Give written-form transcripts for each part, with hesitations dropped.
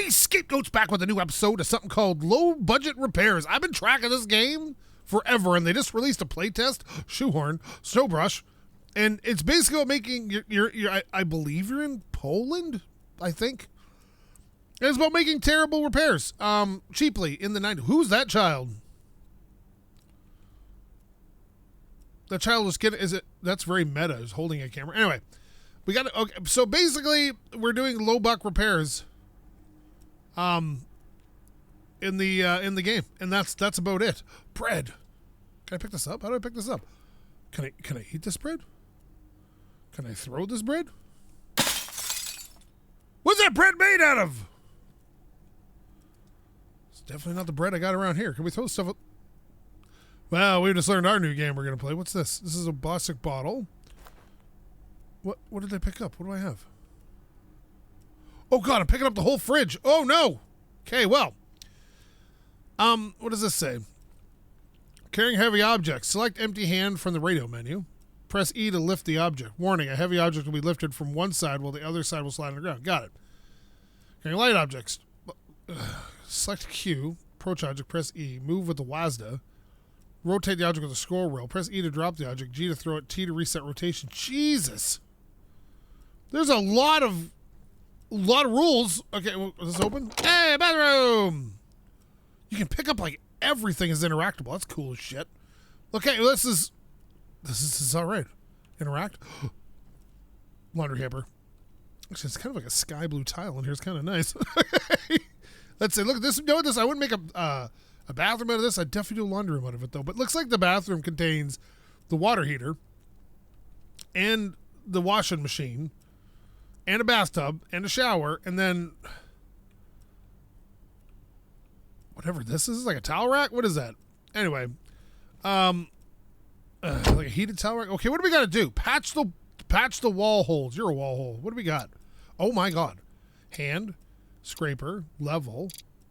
everybody, SkapeGote's back with a new episode of something called Low Budget Repairs. I've been tracking this game forever, and they just released a playtest, Shoehorn, Snowbrush, and it's basically about making, I believe you're in Poland, I think. And it's about making terrible repairs, cheaply in the 90s. Who's that child? That child was getting, that's very meta, is holding a camera. Anyway, we got to, okay, so basically, we're doing low buck repairs, in the game, and that's about it. Bread. Can I pick this up? How do I pick this up? Can I eat this bread? Can I throw this bread? What's that bread made out of? It's definitely not the bread I got around here. Can we throw stuff up? Well, we just learned our new game we're gonna play. What's this? This is a plastic bottle. What did I pick up? What do I have? Oh god, I'm picking up the whole fridge. Oh no. Okay, well. What does this say? Carrying heavy objects. Select empty hand from the radio menu. Press E to lift the object. Warning, a heavy object will be lifted from one side while the other side will slide on the ground. Got it. Carrying light objects. Select Q. Approach object. Press E. Move with the WASDA. Rotate the object with the scroll wheel. Press E to drop the object. G to throw it. T to reset rotation. Jesus. There's a lot of rules. Okay, well, is this open? Hey, bathroom! You can pick up, like, everything is interactable. That's cool as shit. Okay, well, this is all right. Interact. Laundry hamper. Actually, it's kind of like a sky blue tile in here. It's kind of nice. Let's say, look at this. You know what this? I wouldn't make a bathroom out of this. I'd definitely do a laundry room out of it, though. But it looks like the bathroom contains the water heater and the washing machine and a bathtub and a shower, and then whatever this is, like a towel rack. What is that? Anyway, like a heated towel rack. Okay, what do we got to do? Patch the wall holes. You're a wall hole. What do we got? Oh my god! Hand, scraper, level,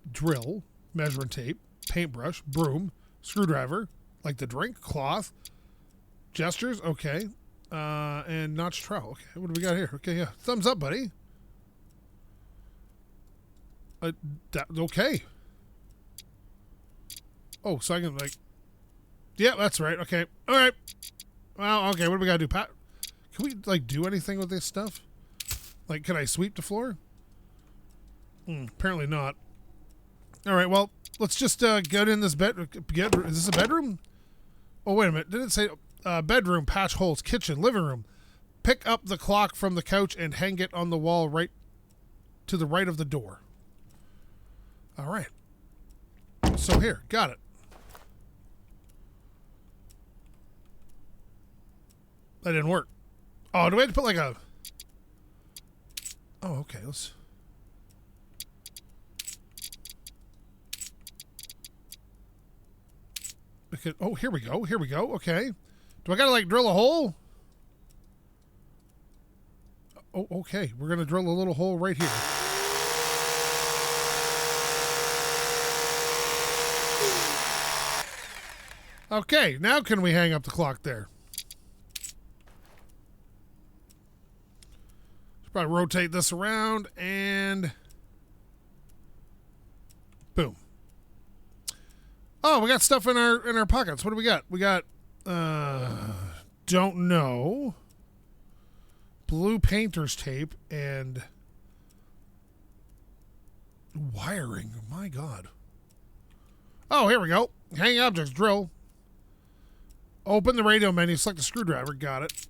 drill, measuring tape, paintbrush, broom, screwdriver, like the drink, cloth, gestures. Okay. And notch trowel. Okay, what do we got here? Okay, yeah. Thumbs up, buddy. Okay. Oh, so I can, like... Yeah, that's right. Okay. All right. Well, okay, what do we got to do? Can we, like, do anything with this stuff? Like, can I sweep the floor? Apparently not. All right, well, let's just get in this bed. Is this a bedroom? Oh, wait a minute. Didn't it say... bedroom, patch holes, kitchen, living room. Pick up the clock from the couch and hang it on the wall right to the right of the door. All right. So here, got it. That didn't work. Oh, do we have to put like a... Oh, okay, let's... Okay. Oh, here we go. Here we go. Okay. Do I gotta, like, drill a hole? Oh, okay. We're gonna drill a little hole right here. Okay, now can we hang up the clock there? Should probably rotate this around and... Boom. Oh, we got stuff in our pockets. What do we got? We got... don't know. Blue painter's tape and wiring. My God. Oh, here we go. Hang objects, drill. Open the radio menu, select the screwdriver. Got it.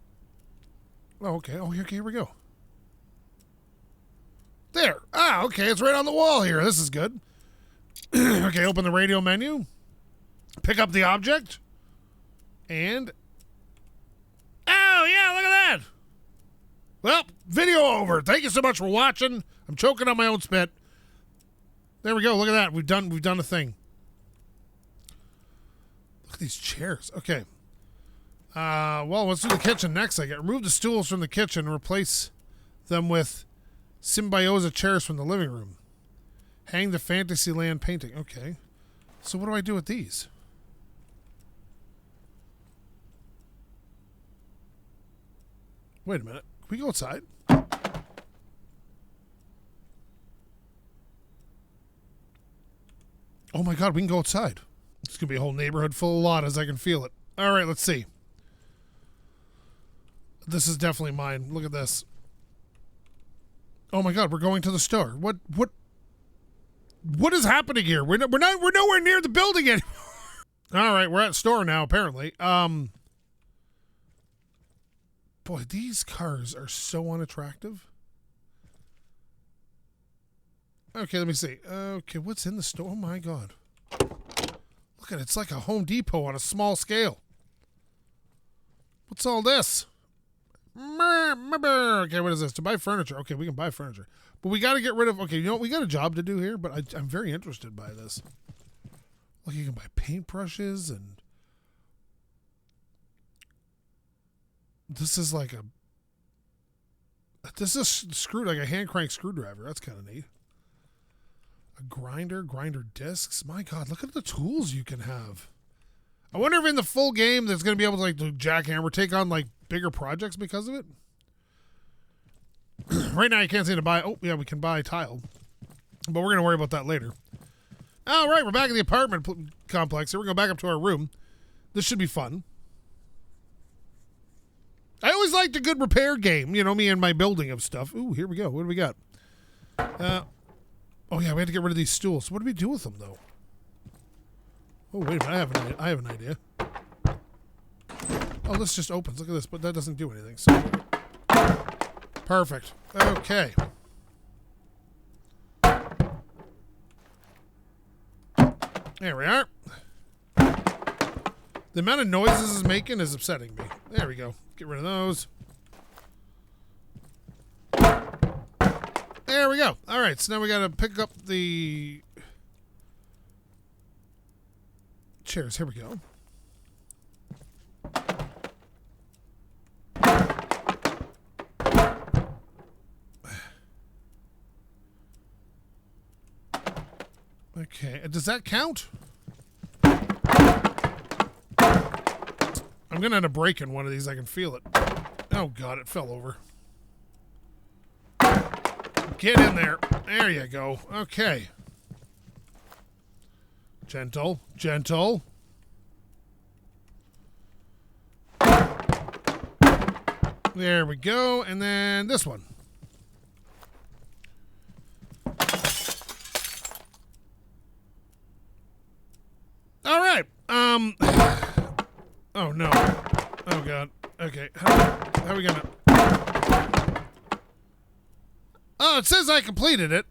Oh, okay. Oh, here we go. There. Ah, okay. It's right on the wall here. This is good. Okay, open the radio menu. Pick up the object. And... Oh, yeah, look at that. Well, video over. Thank you so much for watching. I'm choking on my own spit. There we go. Look at that. We've done a thing. Look at these chairs. Okay. Well, let's do the kitchen next. Remove the stools from the kitchen and replace them with Symbioza chairs from the living room. Hang the Fantasyland painting. Okay. So what do I do with these? Wait a minute. Can we go outside? Oh my God, we can go outside. It's going to be a whole neighborhood full of ladas. I can feel it. All right, let's see. This is definitely mine. Look at this. Oh my God, we're going to the store. What is happening here? We're nowhere near the building anymore. All right, we're at the store now, apparently. Boy, these cars are so unattractive. Okay, let me see. Okay, what's in the store? Oh my God. Look at it. It's like a Home Depot on a small scale. What's all this? Okay, what is this? To buy furniture. Okay, we can buy furniture. But we got to get rid of... Okay, you know what? We got a job to do here, but I'm very interested by this. Look, you can buy paintbrushes and... This is like a... This is screwed like a hand crank screwdriver. That's kind of neat. A grinder discs. My God, look at the tools you can have. I wonder if in the full game there's going to be able to like do jackhammer, take on like bigger projects because of it. Right now you can't seem to buy... Oh, yeah, we can buy tile. But we're going to worry about that later. All right, we're back in the apartment complex. Here we go back up to our room. This should be fun. I always liked a good repair game. You know, me and my building of stuff. Ooh, here we go. What do we got? Oh, yeah, we had to get rid of these stools. What do we do with them, though? Oh, wait a minute. I have an idea. Oh, this just opens. Look at this, but that doesn't do anything. So, perfect. Okay. There we are. The amount of noises it's making is upsetting me. There we go. Get rid of those. There we go. All right, so now we got to pick up the chairs. Here we go. Okay, does that count? I'm going to end up breaking one of these. I can feel it. Oh, God, it fell over. Get in there. There you go. Okay. Gentle. Gentle. There we go. And then this one. All right. Oh, no. Oh, God. Okay. How are we gonna... Oh, it says I completed it.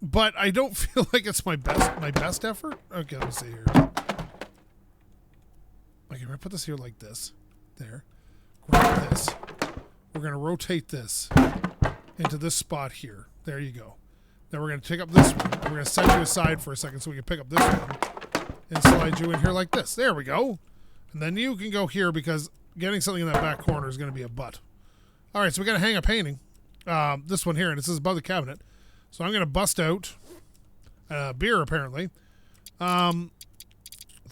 But I don't feel like it's my best effort. Okay, let me see here. Okay, we're gonna put this here like this. There. Grab this. We're gonna rotate this into this spot here. There you go. Then we're gonna take up this one. We're gonna set you aside for a second so we can pick up this one and slide you in here like this. There we go. And then you can go here because getting something in that back corner is going to be a butt. All right, so we got to hang a painting. This one here, and this is above the cabinet. So I'm going to bust out beer, apparently.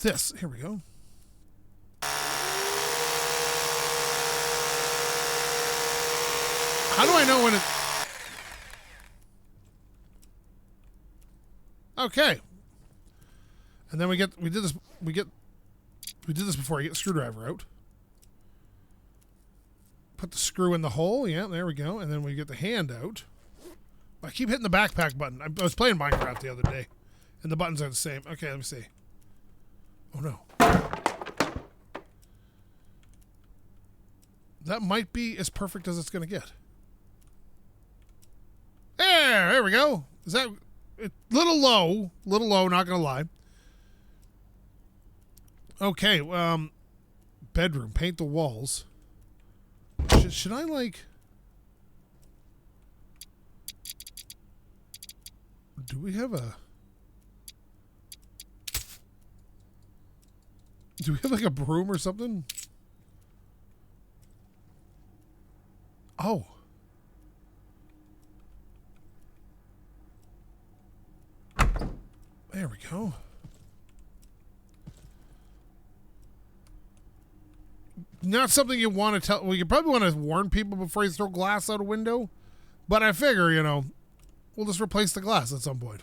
This. Here we go. How do I know when it... Okay. And then we did this before I get the screwdriver out. Put the screw in the hole. Yeah, there we go. And then we get the hand out. I keep hitting the backpack button. I was playing Minecraft the other day, and the buttons are the same. Okay, let me see. Oh, no. That might be as perfect as it's going to get. There we go. Is that... Little low, not going to lie. Okay, bedroom. Paint the walls. Should I, like... Do we have a... Do we have, like, a broom or something? Oh. There we go. Not something you want to tell... Well, you probably want to warn people before you throw glass out a window. But I figure, you know, We'll just replace the glass at some point.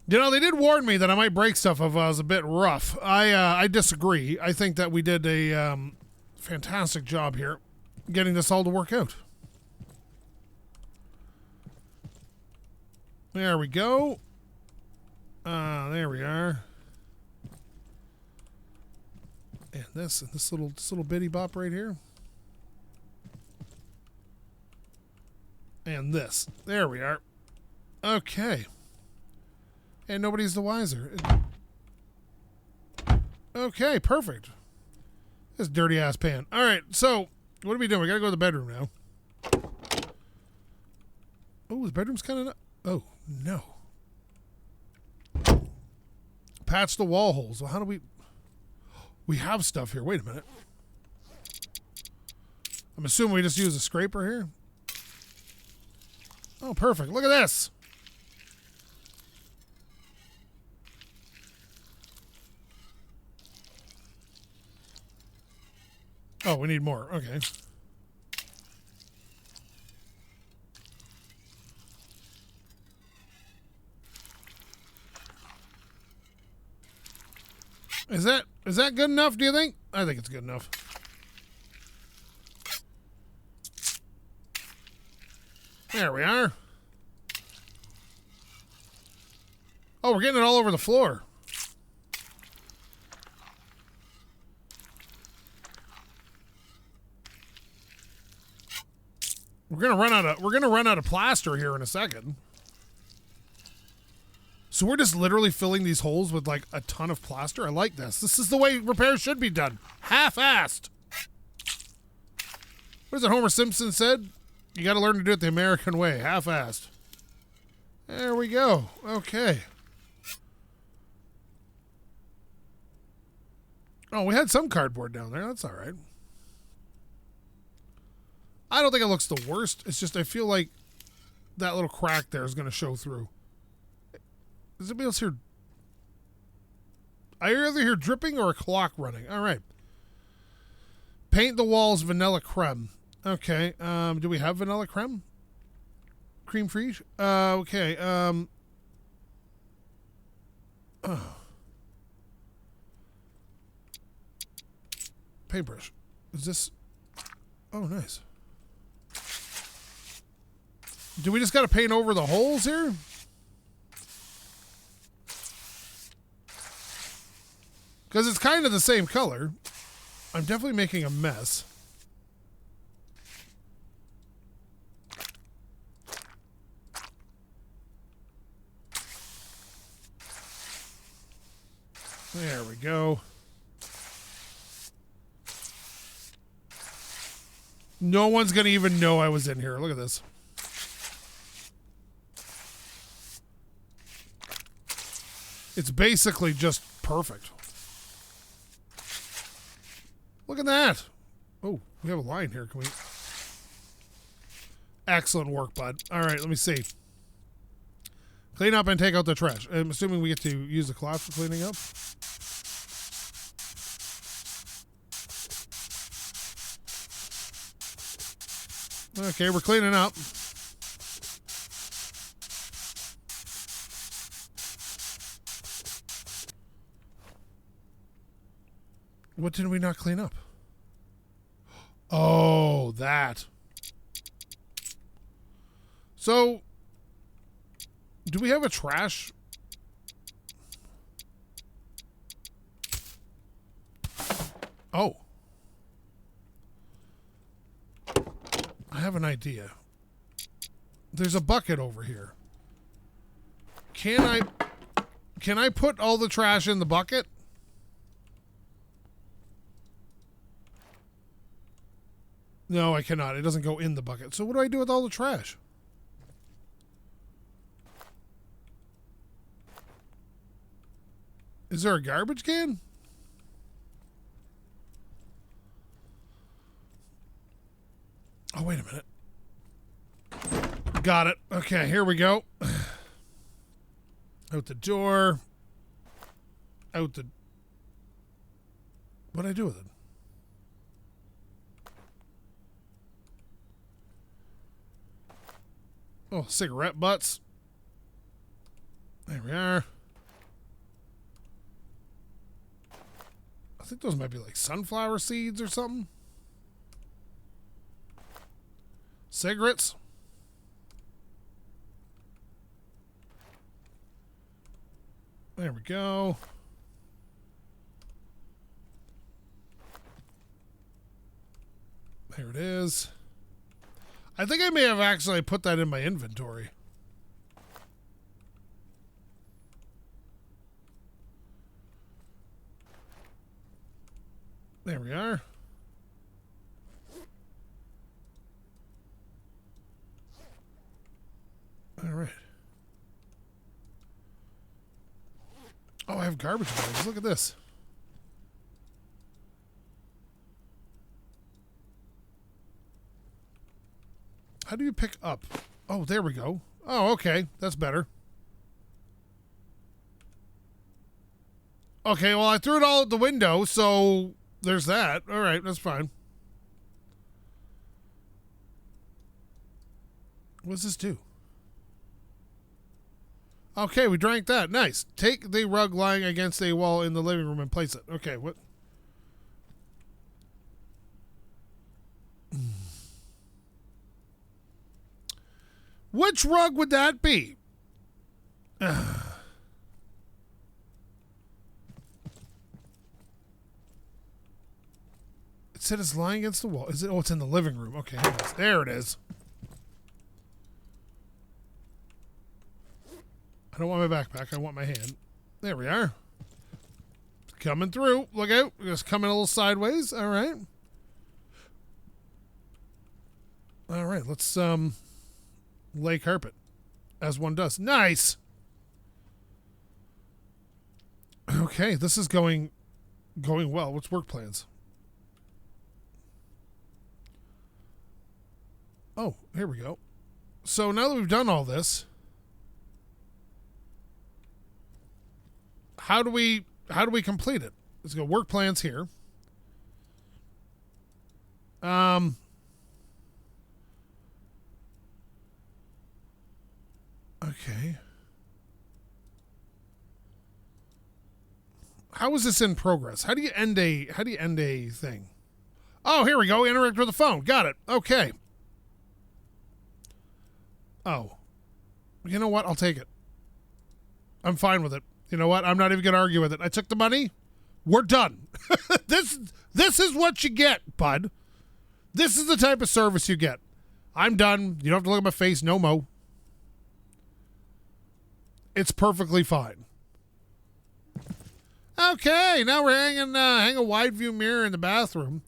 You know, they did warn me that I might break stuff if I was a bit rough. I disagree. I think that we did a fantastic job here getting this all to work out. There we go. There we are. And this little bitty bop right here. And this. There we are. Okay. And nobody's the wiser. Okay, perfect. This dirty ass pan. All right, so what are we doing? We gotta go to the bedroom now. Oh, the bedroom's kind of. Oh no. Patch the wall holes. Well, how do we? We have stuff here. Wait a minute. I'm assuming we just use a scraper here. Oh, perfect. Look at this. Oh, we need more. Okay. Is that good enough, do you think? I think it's good enough. There we are. Oh, we're getting it all over the floor. We're gonna run out of plaster here in a second. So we're just literally filling these holes with like a ton of plaster. I like this. This is the way repairs should be done. Half-assed. What is it Homer Simpson said? You gotta learn to do it the American way. Half-assed. There we go. Okay. Oh, we had some cardboard down there. That's all right. I don't think it looks the worst. It's just I feel like that little crack there is going to show through. Is anybody else here? I either hear dripping or a clock running. All right. Paint the walls vanilla creme. Okay. Do we have vanilla creme? Cream fraiche? Okay. Oh. Paintbrush. Is this? Oh, nice. Do we just got to paint over the holes here? Because it's kind of the same color. I'm definitely making a mess. There we go. No one's going to even know I was in here. Look at this. It's basically just perfect. Look at that. Oh, we have a line here. Can we? Excellent work, bud. All right, let me see. Clean up and take out the trash. I'm assuming we get to use the cloth for cleaning up. Okay, we're cleaning up. What did we not clean up? Oh, that. So, do we have a trash? Oh. I have an idea. There's a bucket over here. Can I put all the trash in the bucket? No, I cannot. It doesn't go in the bucket. So what do I do with all the trash? Is there a garbage can? Oh, wait a minute. Got it. Okay, here we go. Out the door. Out the... What'd I do with it? Oh, cigarette butts. There we are. I think those might be like sunflower seeds or something. Cigarettes. There we go. There it is. I think I may have actually put that in my inventory. There we are. All right. Oh, I have garbage bags. Look at this. How do you pick up? Oh, there we go. Oh, okay. That's better. Okay, well, I threw it all out the window, so there's that. All right, that's fine. What does this do? Okay, we drank that. Nice. Take the rug lying against a wall in the living room and place it. Okay, what? Which rug would that be? It said it's lying against the wall. Is it? Oh, it's in the living room. Okay, there it is. I don't want my backpack. I want my hand. There we are. Coming through. Look out. Just coming a little sideways. All right. All right. Let's lay carpet, as one does. Nice. Okay, this is going well. What's work plans? Oh, here we go. So now that we've done all this, how do we complete it? Let's go work plans here. Okay. How is this in progress? How do you end a thing? Oh, here we go. Interact with the phone. Got it. Okay. Oh. You know what? I'll take it. I'm fine with it. You know what? I'm not even going to argue with it. I took the money. We're done. This is what you get, bud. This is the type of service you get. I'm done. You don't have to look at my face. No mo. It's perfectly fine. Okay, now we're hang a wide view mirror in the bathroom.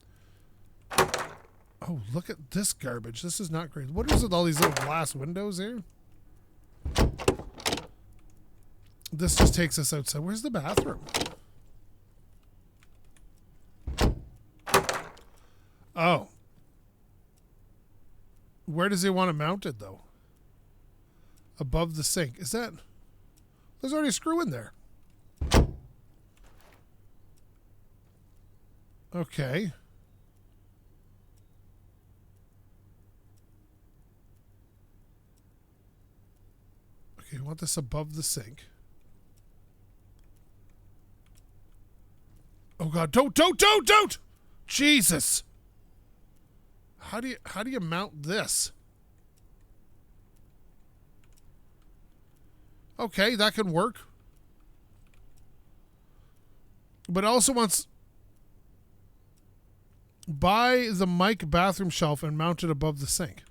Oh, look at this garbage. This is not great. What is with all these little glass windows here? This just takes us outside. Where's the bathroom? Oh. Where does he want it mounted, though? Above the sink. Is that... There's already a screw in there. Okay. Okay, you want this above the sink. Oh God, don't! Jesus. How do you mount this? Okay, that can work. But it also wants... Buy the mic bathroom shelf and mount it above the sink.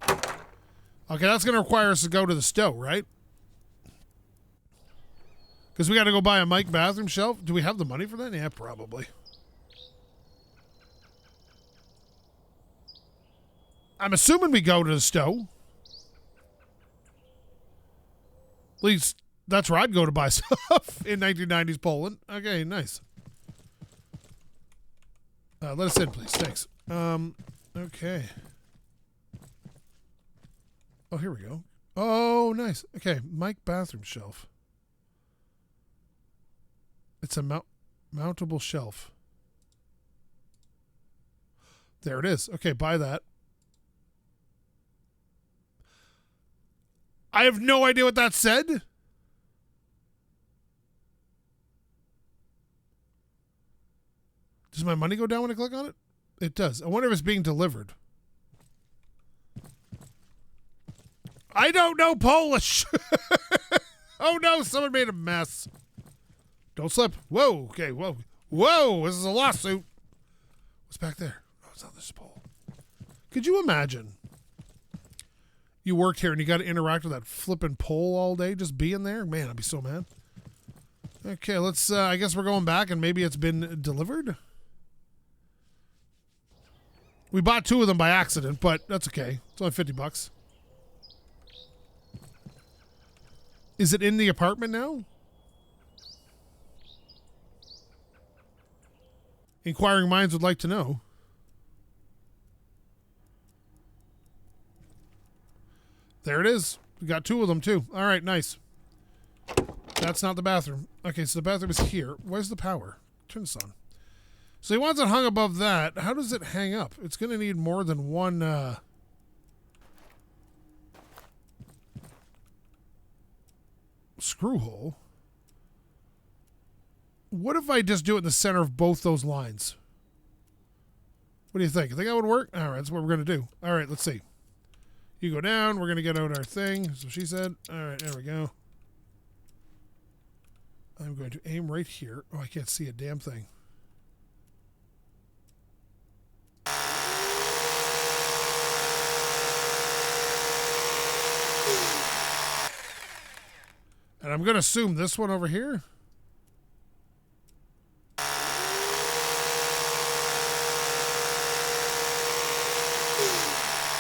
Okay, that's going to require us to go to the stove, right? Because we got to go buy a mic bathroom shelf. Do we have the money for that? Yeah, probably. I'm assuming we go to the stove. At least that's where I'd go to buy stuff in 1990s Poland. Okay, nice. Let us in, please. Thanks. Okay. Oh, here we go. Oh, nice. Okay, mic bathroom shelf. It's a mountable shelf. There it is. Okay, buy that. I have no idea what that said. Does my money go down when I click on it? It does. I wonder if it's being delivered. I don't know Polish. Oh no, someone made a mess. Don't slip. Whoa, okay, whoa. Whoa, this is a lawsuit. What's back there? Oh, it's not this pole. Could you imagine? You worked here and you got to interact with that flipping pole all day just being there? Man, I'd be so mad. Okay, let's, I guess we're going back and maybe it's been delivered. We bought 2 of them by accident, but that's okay. It's only $50. Is it in the apartment now? Inquiring minds would like to know. There it is. We got 2 of them too. All right, nice. That's not the bathroom. Okay, so the bathroom is here. Where's the power? Turn this on. So he wants it hung above that. How does it hang up? It's going to need more than one... screw hole. What if I just do it in the center of both those lines? What do you think? You think that would work? All right, that's what we're going to do. All right, let's see. You go down. We're going to get out our thing. So she said. All right, there we go. I'm going to aim right here. Oh, I can't see a damn thing. And I'm going to assume this one over here.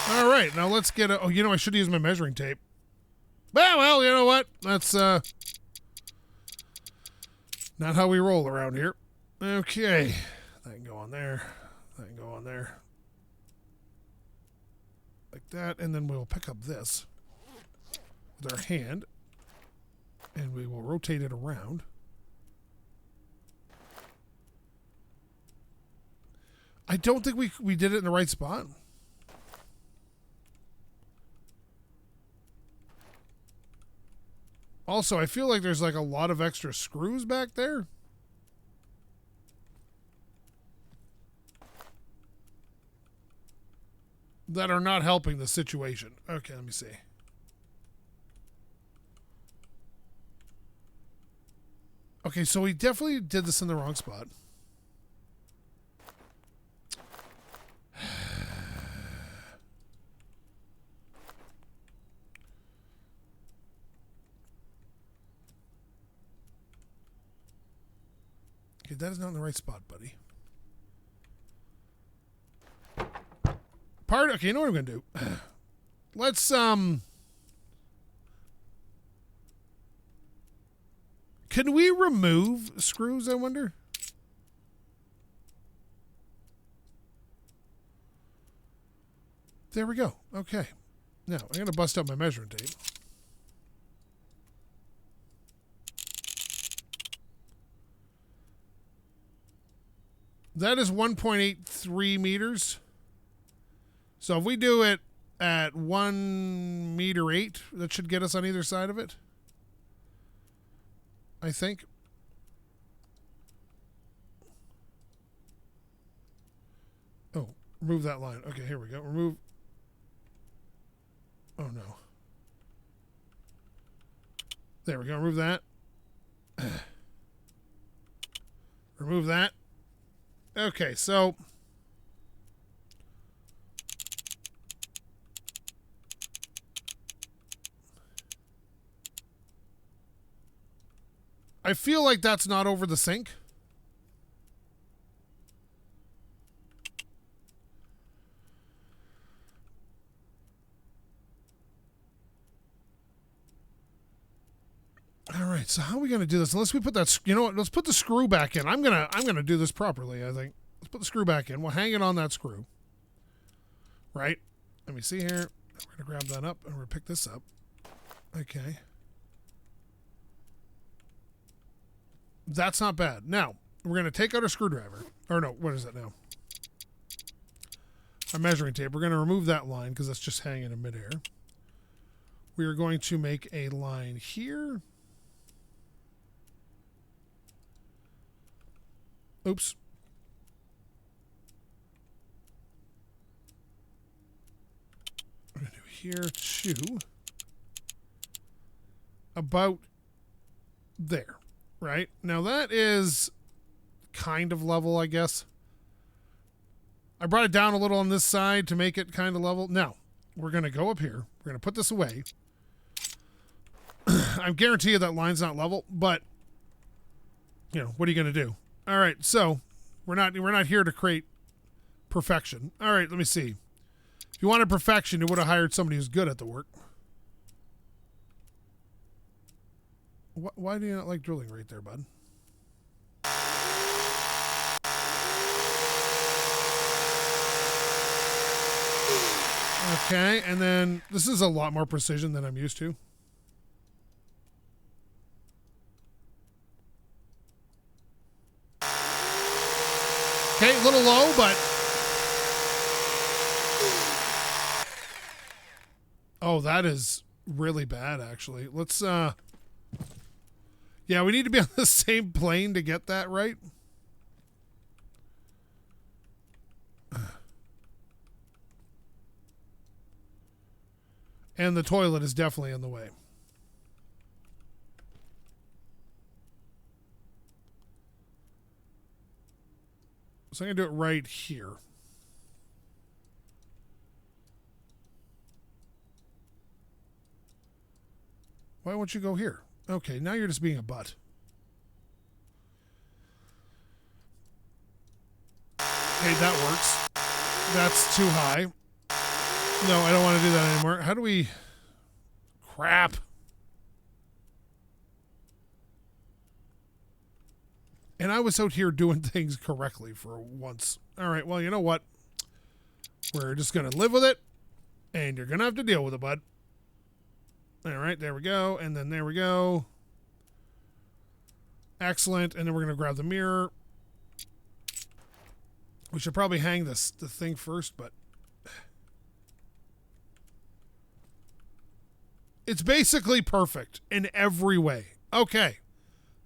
All right, now let's get a... Oh, you know, I should use my measuring tape. Well, you know what? That's not how we roll around here. Okay. That can go on there. That can go on there. Like that. And then we'll pick up this with our hand. And we will rotate it around. I don't think we did it in the right spot. Also, I feel like there's like a lot of extra screws back there. That are not helping the situation. Okay, let me see. Okay, so we definitely did this in the wrong spot. Okay, that is not in the right spot, buddy. Okay, you know what I'm going to do? Let's, can we remove screws, I wonder? There we go. Okay. Now, I'm going to bust out my measuring tape. That is 1.83 meters. So if we do it at 1.8 meters, that should get us on either side of it. I think. Oh, remove that line. Okay, here we go. Remove. Oh, no. There we go. Remove that. Remove that. Okay, so I feel like that's not over the sink. All right, so how are we going to do this? Unless we put that, you know what? Let's put the screw back in. I'm gonna do this properly, I think. Let's put the screw back in. We'll hang it on that screw. Right? Let me see here. We're going to grab that up and we're going to pick this up. Okay. That's not bad. Now, we're going to take out our screwdriver. Or no, what is that now? Our measuring tape. We're going to remove that line because that's just hanging in midair. We are going to make a line here. Oops. I'm going to do here to about there, right? Now that is kind of level, I guess. I brought it down a little on this side to make it kind of level. Now, we're going to go up here. We're going to put this away. I guarantee you that line's not level, but, you know, what are you going to do? All right, so we're not here to create perfection. All right, let me see. If you wanted perfection, you would have hired somebody who's good at the work. Why do you not like drilling right there, bud? Okay, and then this is a lot more precision than I'm used to. Okay, a little low, but... Oh, that is really bad, actually. Let's, yeah, we need to be on the same plane to get that right. And the toilet is definitely in the way. So I'm going to do it right here. Why won't you go here? Okay, now you're just being a butt. Okay, that works. That's too high. No, I don't want to do that anymore. How do we... Crap. And I was out here doing things correctly for once. All right, well, you know what? We're just going to live with it. And you're going to have to deal with it, bud. All right, there we go. And then there we go. Excellent. And then we're going to grab the mirror. We should probably hang the thing first, but... It's basically perfect in every way. Okay.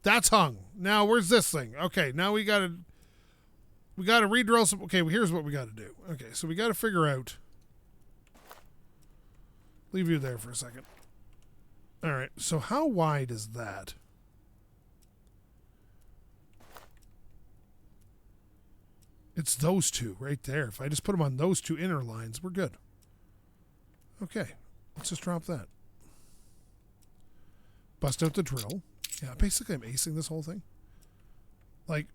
That's hung. Now, where's this thing? Okay, now we got to re-drill some... Okay, well, here's what we got to do. Okay, so we got to figure out... Leave you there for a second. All right, so how wide is that? It's those two right there. If I just put them on those two inner lines, we're good. Okay, let's just drop that. Bust out the drill. Yeah, basically I'm acing this whole thing. Like,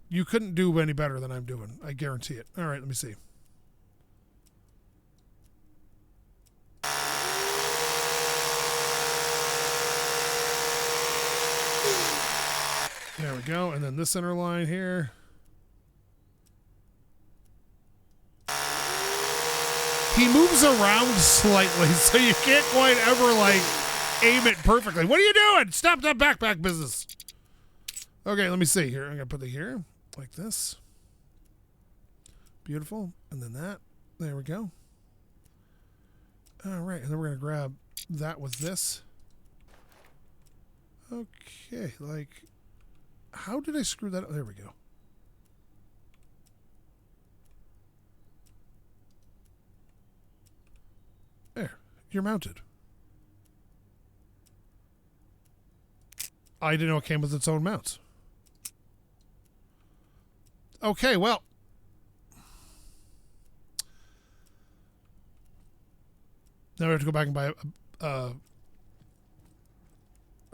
you couldn't do any better than I'm doing. I guarantee it. All right, let me see. There we go. And then this center line here. He moves around slightly, so you can't quite ever, like, aim it perfectly. What are you doing? Stop that backpack business. Okay, let me see here. I'm going to put it here like this. Beautiful. And then that. There we go. All right. And then we're going to grab that with this. Okay. Like, how did I screw that up? There we go. There. You're mounted. I didn't know it came with its own mounts. Okay, well. Now we have to go back and buy a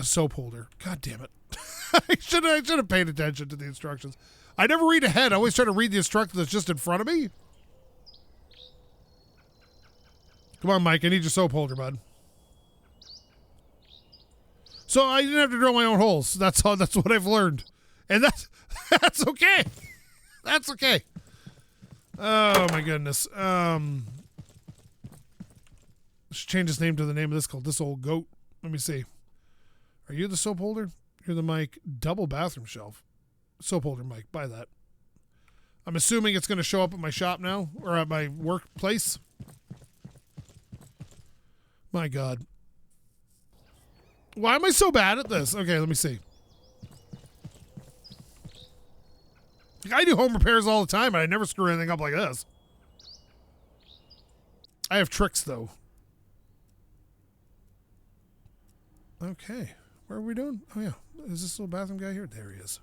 soap holder. God damn it. I should have paid attention to the instructions. I never read ahead. I always try to read the instructions that's just in front of me. Come on, Mike. I need your soap holder, bud. So I didn't have to drill my own holes. That's all. That's what I've learned, and that's okay. That's okay. Oh my goodness. Let's change his name to the name of this called This Old Goat. Let me see. Are you the soap holder? You're the Mike. Double bathroom shelf. Soap holder, Mike. Buy that. I'm assuming it's going to show up at my shop now or at my workplace. My God. Why am I so bad at this? Okay, let me see. I do home repairs all the time, and I never screw anything up like this. I have tricks, though. Okay. Where are we doing? Oh, yeah. Is this little bathroom guy here? There he is.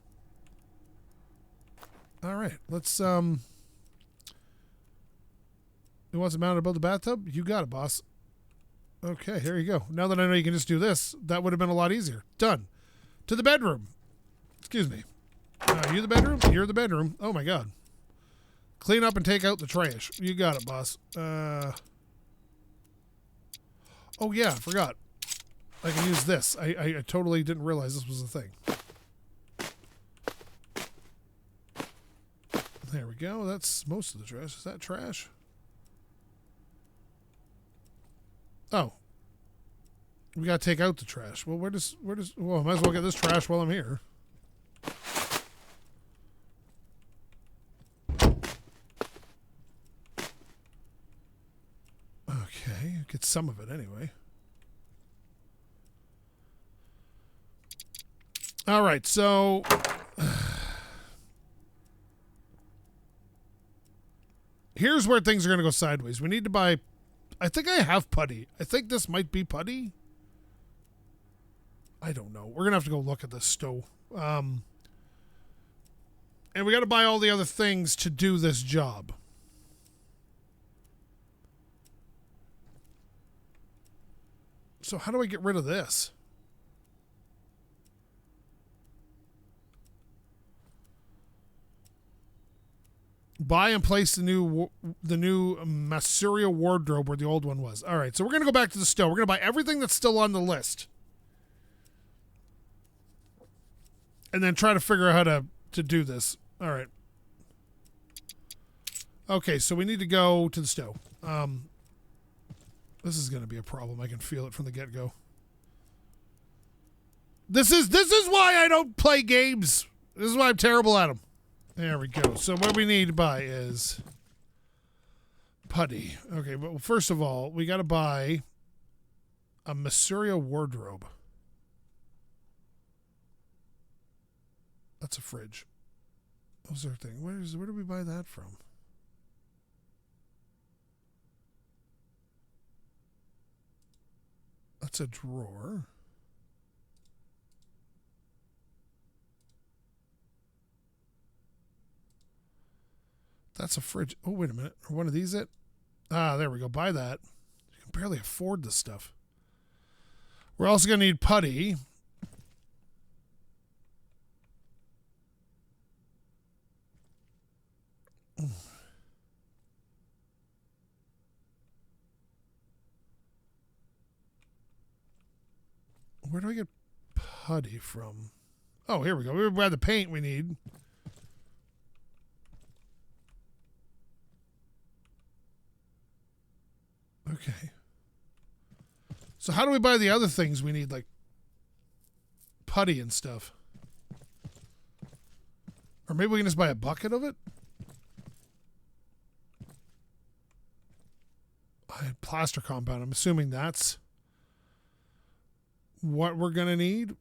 All right. Let's, Who wants to mount above the bathtub? You got it, boss. Okay, there you go. Now that I know you can just do this, that would have been a lot easier. Done. To the bedroom. Excuse me. You the bedroom? You're the bedroom. Oh, my God. Clean up and take out the trash. You got it, boss. Oh, yeah, I forgot. I can use this. I totally didn't realize this was a thing. There we go. That's most of the trash. Is that trash? Oh. We gotta take out the trash. Well, well, I might as well get this trash while I'm here. Okay, get some of it anyway. All right, so here's where things are going to go sideways. We need to buy, I think I have putty. I think this might be putty. I don't know. We're going to have to go look at this stove. And we got to buy all the other things to do this job. So how do I get rid of this? Buy and place the new Masuria wardrobe where the old one was. All right, so we're going to go back to the stove. We're going to buy everything that's still on the list. And then try to figure out how to do this. All right. Okay, so we need to go to the stove. This is going to be a problem. I can feel it from the get-go. This is why I don't play games. This is why I'm terrible at them. There we go. So what we need to buy is putty. Okay, but first of all, we got to buy a Masuria wardrobe. That's a fridge. Those are things. Where do we buy that from? That's a drawer. That's a fridge. Oh, wait a minute. Are one of these it? Ah, there we go. Buy that. You can barely afford this stuff. We're also going to need putty. Where do I get putty from? Oh, here we go. We buy the paint we need. Okay. So how do we buy the other things we need, like putty and stuff? Or maybe we can just buy a bucket of it? Plaster compound. I'm assuming that's what we're going to need.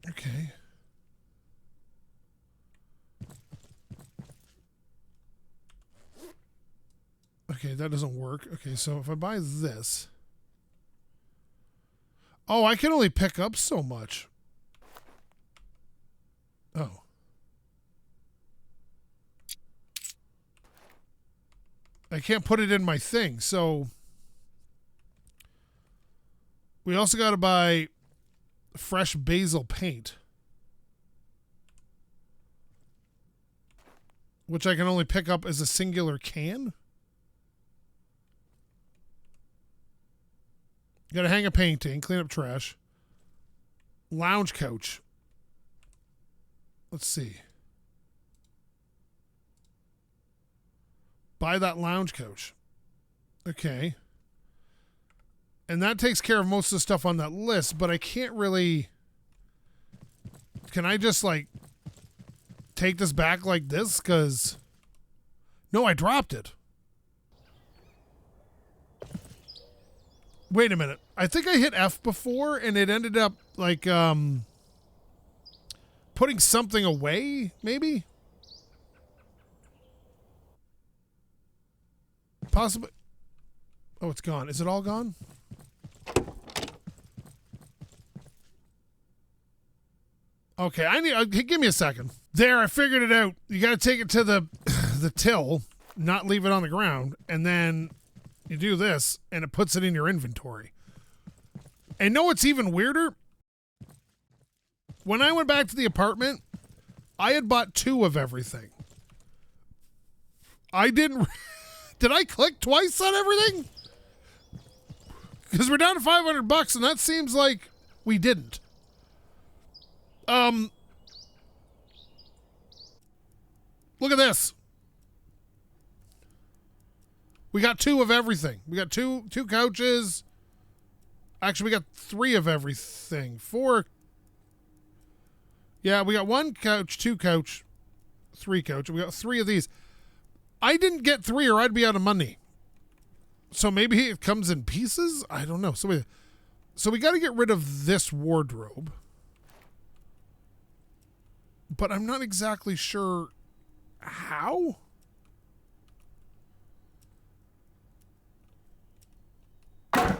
Okay. Okay, that doesn't work. Okay, so if I buy this... Oh, I can only pick up so much. Oh. I can't put it in my thing, so... We also got to buy fresh basil paint. Which I can only pick up as a singular can. Got to hang a painting, clean up trash. Lounge couch. Let's see. Buy that lounge couch. Okay. And that takes care of most of the stuff on that list, but I can't really... Can I just, like, take this back like this? Because... No, I dropped it. Wait a minute. I think I hit F before and it ended up like putting something away, maybe? Possibly. Oh, it's gone. Is it all gone? Okay, give me a second. There, I figured it out. You got to take it to the the till, not leave it on the ground, and then you do this, and it puts it in your inventory. And know what's even weirder? When I went back to the apartment, I had bought 2 of everything. I didn't... Did I click twice on everything? Because we're down to $500, and that seems like we didn't. Look at this. We got 2 of everything. We got two couches. Actually, we got 3 of everything. 4. Yeah, we got 1 couch, 2 couch, 3 couch. We got 3 of these. I didn't get 3 or I'd be out of money. So maybe it comes in pieces? I don't know. So we got to get rid of this wardrobe. But I'm not exactly sure how. I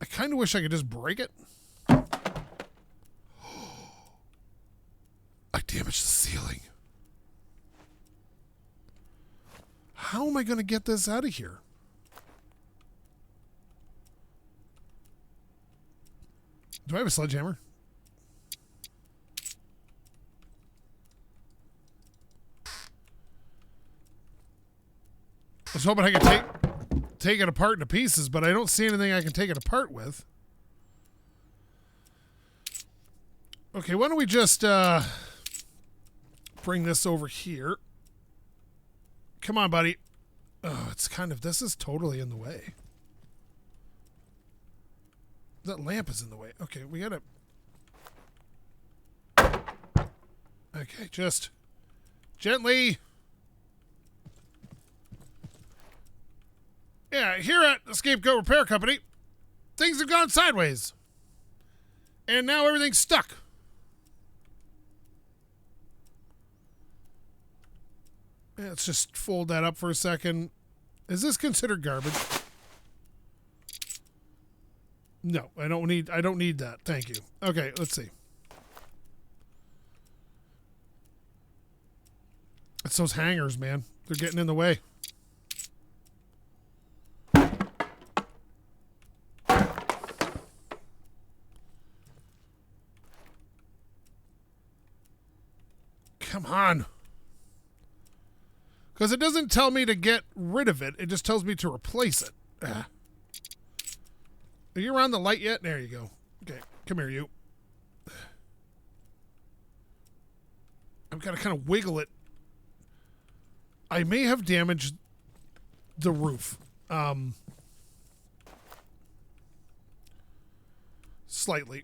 kind of wish I could just break it. I damaged the ceiling. How am I going to get this out of here? Do I have a sledgehammer? I was hoping I could take it apart into pieces, but I don't see anything I can take it apart with. Okay, why don't we just bring this over here. Come on, buddy. Oh, it's kind of... This is totally in the way. That lamp is in the way. Okay, we gotta... Okay, just... Gently... Yeah, here at the SkapeGote Repair Company, things have gone sideways. And now everything's stuck. Yeah, let's just fold that up for a second. Is this considered garbage? No, I don't need that. Thank you. Okay, let's see. It's those hangers, man. They're getting in the way. Come on. Because it doesn't tell me to get rid of it. It just tells me to replace it. Ugh. Are you around the light yet? There you go. Okay, come here, you. I've got to kind of wiggle it. I may have damaged the roof. Slightly.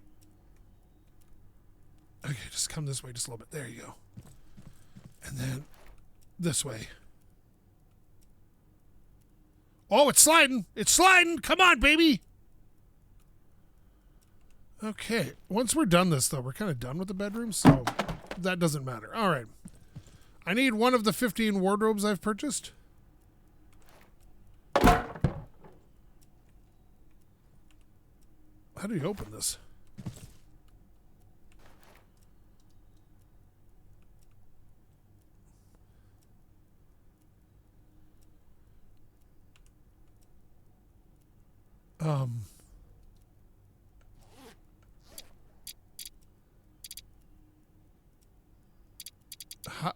Okay, just come this way just a little bit. There you go. And then this way. Oh, it's sliding. It's sliding. Come on, baby. Okay. Once we're done this, though, we're kind of done with the bedroom, so that doesn't matter. All right. I need one of the 15 wardrobes I've purchased. How do you open this?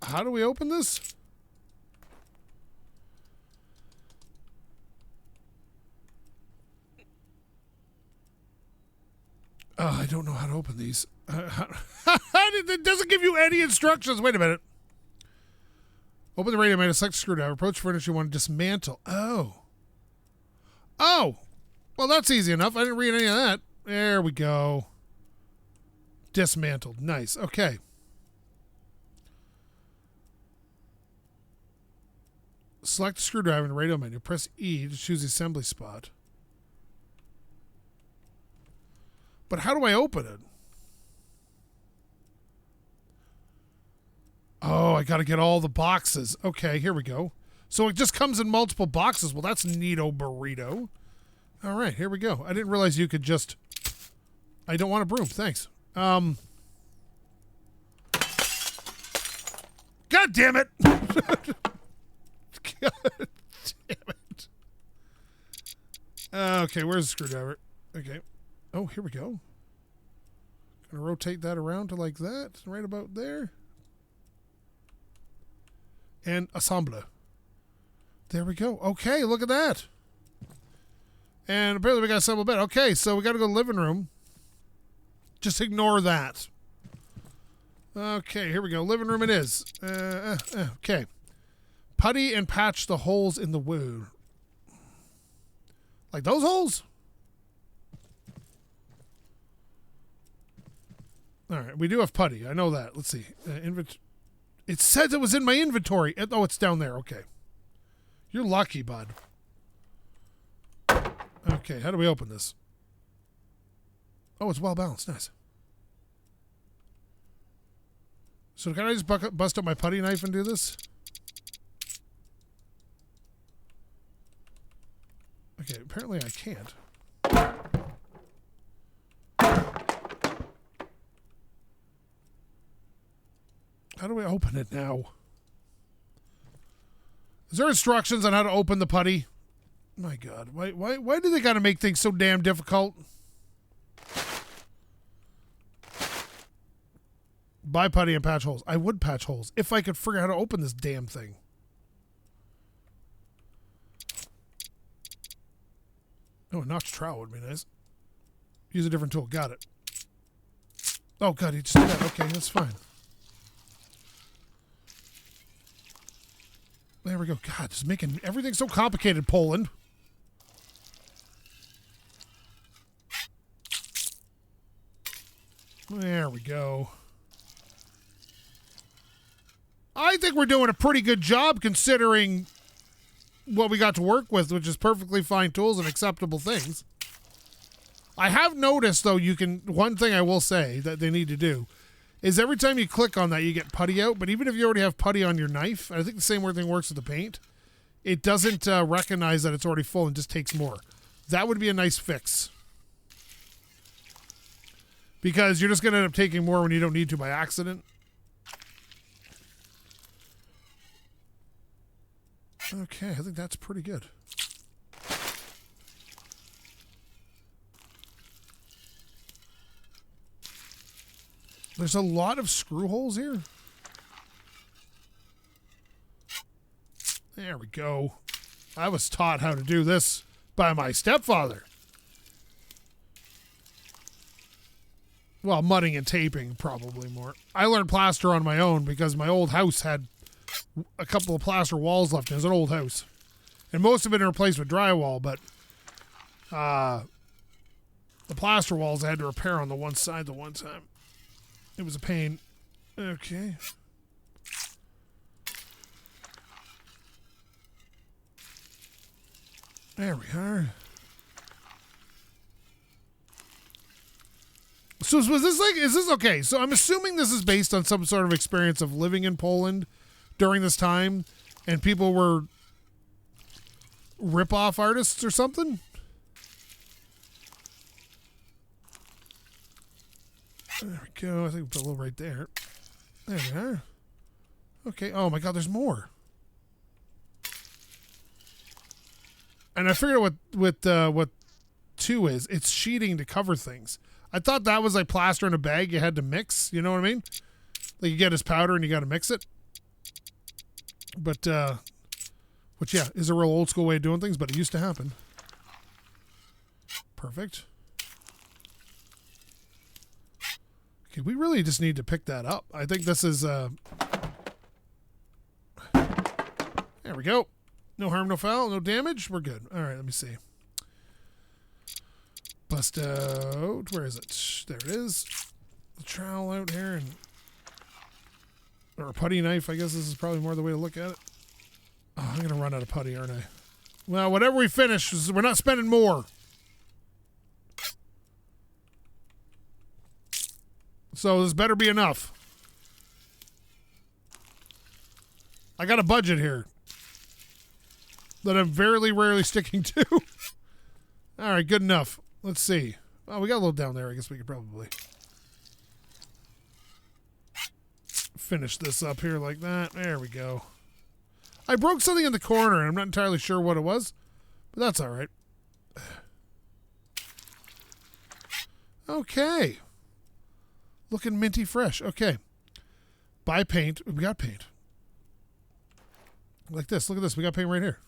How do we open this? I don't know how to open these. It doesn't give you any instructions. Wait a minute. Open the radiator, select the screwdriver, approach furniture you want to dismantle. Oh. Oh. Well, that's easy enough. I didn't read any of that. There we go. Dismantled. Nice. Okay. Select the screwdriver in the radio menu. Press E to choose the assembly spot. But how do I open it? Oh, I got to get all the boxes. Okay, here we go. So it just comes in multiple boxes. Well, that's neato burrito. All right, here we go. I didn't realize you could just... I don't want a broom. Thanks. God damn it! God damn it. Okay, where's the screwdriver? Okay. Oh, here we go. Gonna rotate that around to like that. Right about there. And assemble. There we go. Okay, look at that. And apparently we got to assemble a bed. Okay, so we got to go to the living room. Just ignore that. Okay, here we go. Living room it is. Okay. Putty and patch the holes in the wood. Like those holes? All right, we do have putty. I know that. Let's see. It says it was in my inventory. Oh, it's down there. Okay. You're lucky, bud. Okay, how do we open this? Oh, it's well balanced. Nice. So can I just bust up my putty knife and do this? Okay, apparently I can't. How do I open it now? Is there instructions on how to open the putty? My God, why do they got to make things so damn difficult? Buy putty and patch holes. I would patch holes if I could figure out how to open this damn thing. Oh, a notch trowel would be nice. Use a different tool. Got it. Oh, God, he just did that. Okay, that's fine. There we go. God, just making everything so complicated, Poland. There we go. I think we're doing a pretty good job considering what we got to work with, which is perfectly fine tools and acceptable things. I have noticed, though, one thing I will say that they need to do is every time you click on that, you get putty out. But even if you already have putty on your knife, I think the same thing works with the paint. It doesn't recognize that it's already full and just takes more. That would be a nice fix. Because you're just going to end up taking more when you don't need to by accident. Okay, I think that's pretty good. There's a lot of screw holes here. There we go. I was taught how to do this by my stepfather. Well, mudding and taping, probably more. I learned plaster on my own because my old house had a couple of plaster walls left. It was an old house. And most of it replaced with drywall, but the plaster walls I had to repair on the one side the one time. It was a pain. Okay. There we are. So was this like, is this okay? So I'm assuming this is based on some sort of experience of living in Poland during this time and people were rip-off artists or something? There we go. I think we put a little right there. There we are. Okay. Oh my God, there's more. And I figured out what 2 is. It's sheeting to cover things. I thought that was like plaster in a bag you had to mix. You know what I mean? Like you get his powder and you got to mix it. But, which yeah, is a real old school way of doing things, but it used to happen. Perfect. Okay, we really just need to pick that up. I think this is, there we go. No harm, no foul, no damage. We're good. All right, let me see. Bust out. Where is it? There it is. The trowel out here. Or a putty knife. I guess this is probably more the way to look at it. Oh, I'm going to run out of putty, aren't I? Well, whatever we finish, we're not spending more. So this better be enough. I got a budget here that I'm very rarely sticking to. All right, good enough. Let's see. Oh, we got a little down there. I guess we could probably finish this up here like that. There we go. I broke something in the corner, and I'm not entirely sure what it was, but that's all right. Okay. Looking minty fresh. Okay. Buy paint. We got paint. Like this. Look at this. We got paint right here.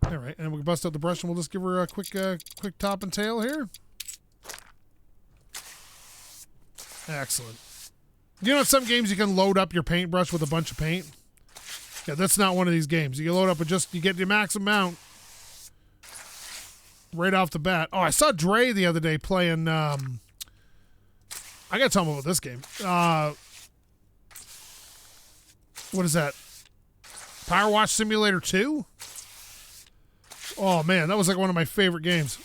All right, and we'll bust out the brush, and we'll just give her a quick top and tail here. Excellent. You know, in some games you can load up your paintbrush with a bunch of paint. Yeah, that's not one of these games. You load up with you get your max amount right off the bat. Oh, I saw Dre the other day playing. I gotta tell him about this game. What is that? Power Wash Simulator 2? Oh, man, that was like one of my favorite games.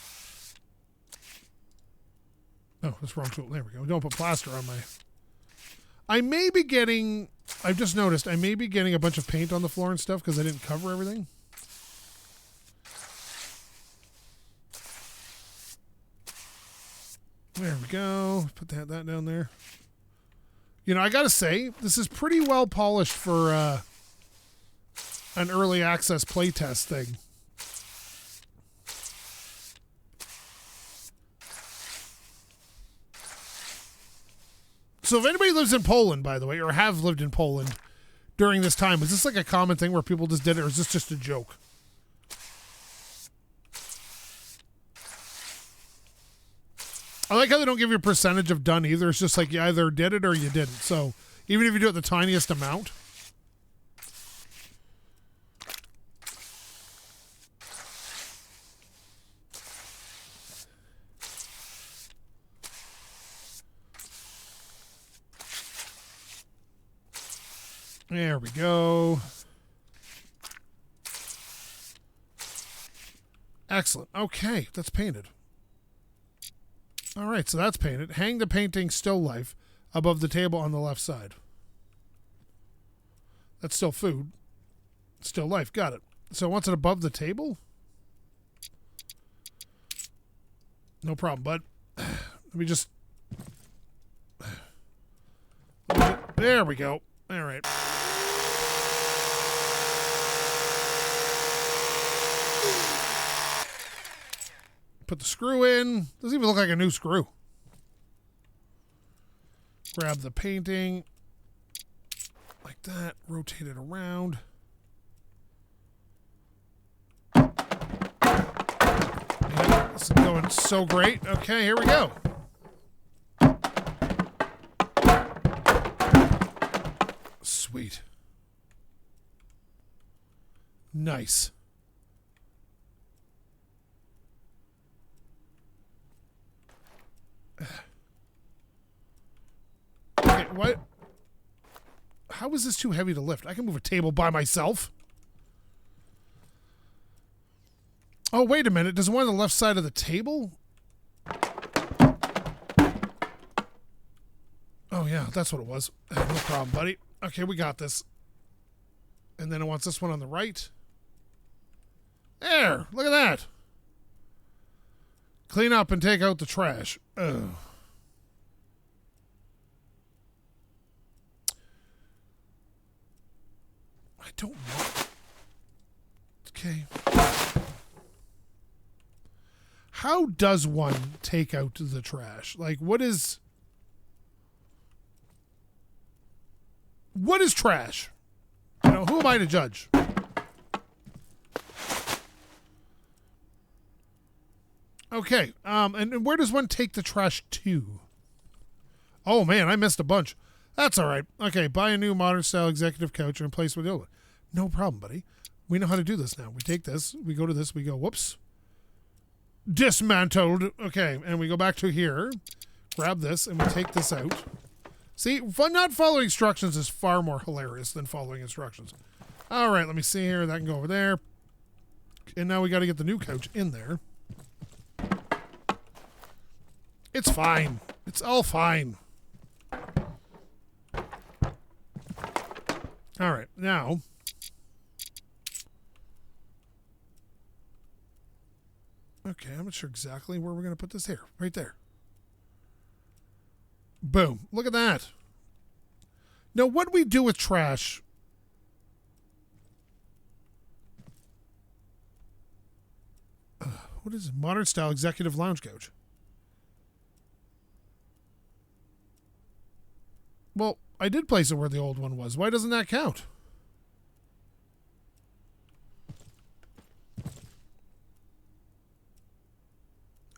Oh, that's wrong tool. There we go. Don't put plaster on my... I may be getting... I've just noticed I may be getting a bunch of paint on the floor and stuff because I didn't cover everything. There we go. Put that down there. You know, I gotta say, this is pretty well polished for an early access playtest thing. So if anybody lives in Poland, by the way, or have lived in Poland during this time, is this like a common thing where people just did it, or is this just a joke? I like how they don't give you a percentage of done either. It's just like you either did it or you didn't. So even if you do it the tiniest amount. There we go. Excellent. Okay, that's painted. All right, so that's painted. Hang the painting still life above the table on the left side. That's still food. Still life. Got it. So once it above the table? No problem, bud. Let me just... There we go. All right. Put the screw in. Doesn't even look like a new screw. Grab the painting. Like that. Rotate it around. Yeah, this is going so great. Okay, here we go. Sweet. Nice. Okay, what? How is this too heavy to lift? I can move a table by myself. Oh, wait a minute. Does it want on the left side of the table? Oh, yeah, that's what it was. No problem, buddy. Okay, we got this. And then it wants this one on the right. There! Look at that! Clean up and take out the trash. Ugh. I don't know. Okay. How does one take out the trash? Like, what is trash? You know, who am I to judge? Okay, and where does one take the trash to? Oh, man, I missed a bunch. That's all right. Okay, buy a new modern-style executive couch and replace with the old one. No problem, buddy. We know how to do this now. We take this, we go to this, we go, whoops. Dismantled. Okay, and we go back to here. Grab this, and we take this out. See, not following instructions is far more hilarious than following instructions. All right, let me see here. That can go over there. And now we got to get the new couch in there. It's fine. It's all fine. All right, now. Okay, I'm not sure exactly where we're going to put this here. Right there. Boom. Look at that. Now, what do we do with trash? What is it? Modern style executive lounge couch. Well, I did place it where the old one was. Why doesn't that count?